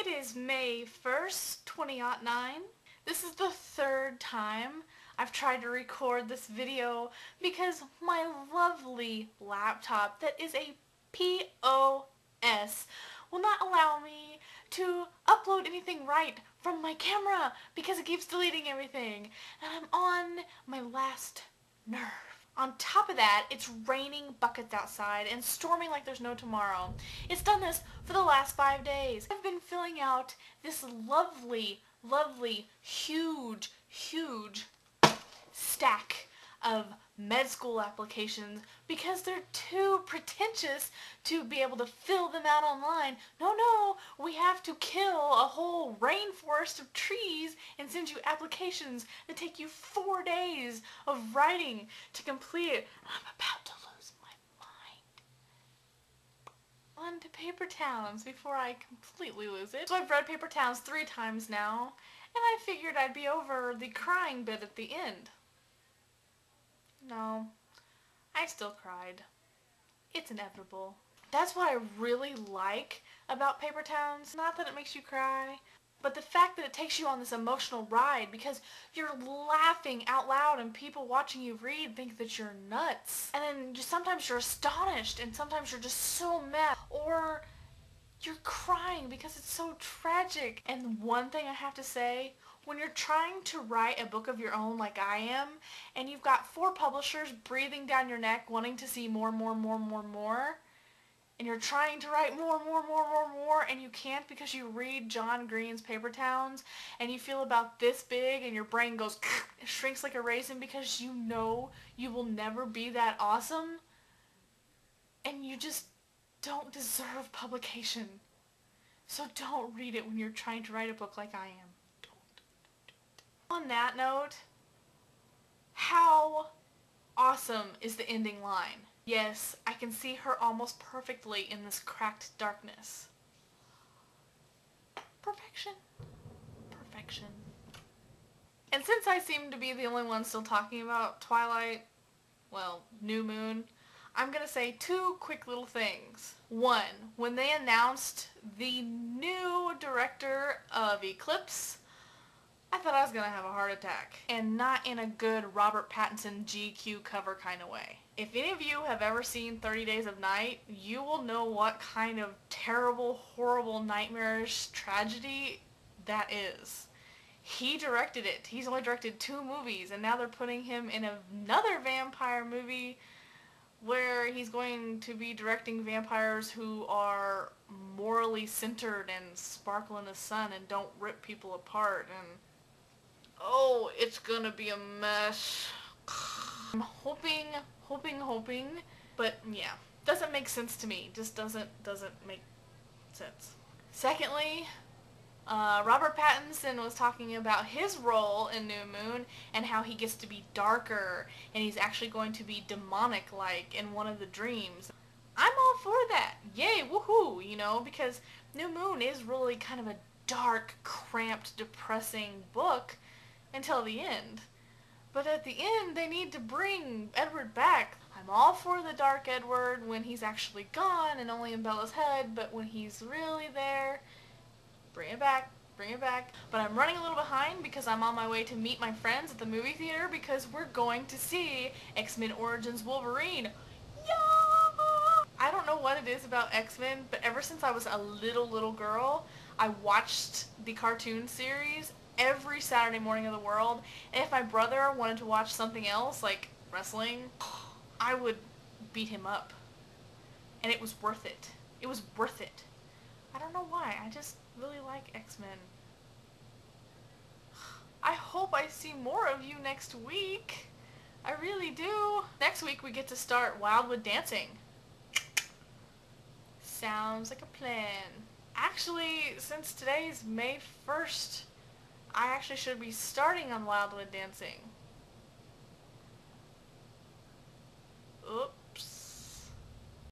It is May 1st, 2009. This is the third time I've tried to record this video because my lovely laptop that is a POS will not allow me to upload anything right from my camera because it keeps deleting everything and I'm on my last nerve. On top of that, it's raining buckets outside and storming like there's no tomorrow. It's done this for the last 5 days. I've been filling out this lovely, huge stack of med school applications because they're too pretentious to be able to fill them out online. No, we have to kill a whole rainforest of trees and send you applications that take you 4 days of writing to complete it. I'm about to lose my mind. On to Paper Towns before I completely lose it. So I've read Paper Towns 3 times now, and I figured I'd be over the crying bit at the end. No, I still cried. It's inevitable. That's what I really like about Paper Towns. Not that it makes you cry, but the fact that it takes you on this emotional ride because you're laughing out loud and people watching you read think that you're nuts. And then sometimes you're astonished and sometimes you're just so mad or you're crying because it's so tragic. And one thing I have to say, when you're trying to write a book of your own like I am, and you've got 4 publishers breathing down your neck wanting to see more, and you're trying to write more, and you can't because you read John Green's Paper Towns, and you feel about this big, and your brain goes, shrinks like a raisin because you know you will never be that awesome, and you just don't deserve publication. So don't read it when you're trying to write a book like I am. On that note, how awesome is the ending line? Yes, I can see her almost perfectly in this cracked darkness. Perfection. Perfection. And since I seem to be the only one still talking about Twilight, well, New Moon, I'm gonna say 2 quick little things. 1, when they announced the new director of Eclipse, I thought I was gonna have a heart attack. And not in a good Robert Pattinson GQ cover kind of way. If any of you have ever seen 30 Days of Night, you will know what kind of terrible, horrible, nightmarish tragedy that is. He directed it. He's only directed 2 movies, and now they're putting him in another vampire movie where he's going to be directing vampires who are morally centered and sparkle in the sun and don't rip people apart, and oh, it's gonna be a mess. I'm hoping, but yeah, doesn't make sense to me. Just doesn't make sense. Secondly, Robert Pattinson was talking about his role in New Moon and how he gets to be darker and he's actually going to be demonic-like in one of the dreams. I'm all for that. Yay, woohoo, you know, because New Moon is really kind of a dark, cramped, depressing book until the end. But at the end, they need to bring Edward back. I'm all for the Dark Edward when he's actually gone and only in Bella's head, but when he's really there, bring it back. But I'm running a little behind because I'm on my way to meet my friends at the movie theater because we're going to see X-Men Origins Wolverine. Yeah! I don't know what it is about X-Men, but ever since I was a little girl, I watched the cartoon series every Saturday morning of the world, and if my brother wanted to watch something else, like wrestling, I would beat him up. And it was worth it. It was worth it. I don't know why, I just really like X-Men. I hope I see more of you next week. I really do. Next week we get to start Wildwood Dancing. Sounds like a plan. Actually, since today's May 1st, I actually should be starting on Wildwood Dancing. Oop.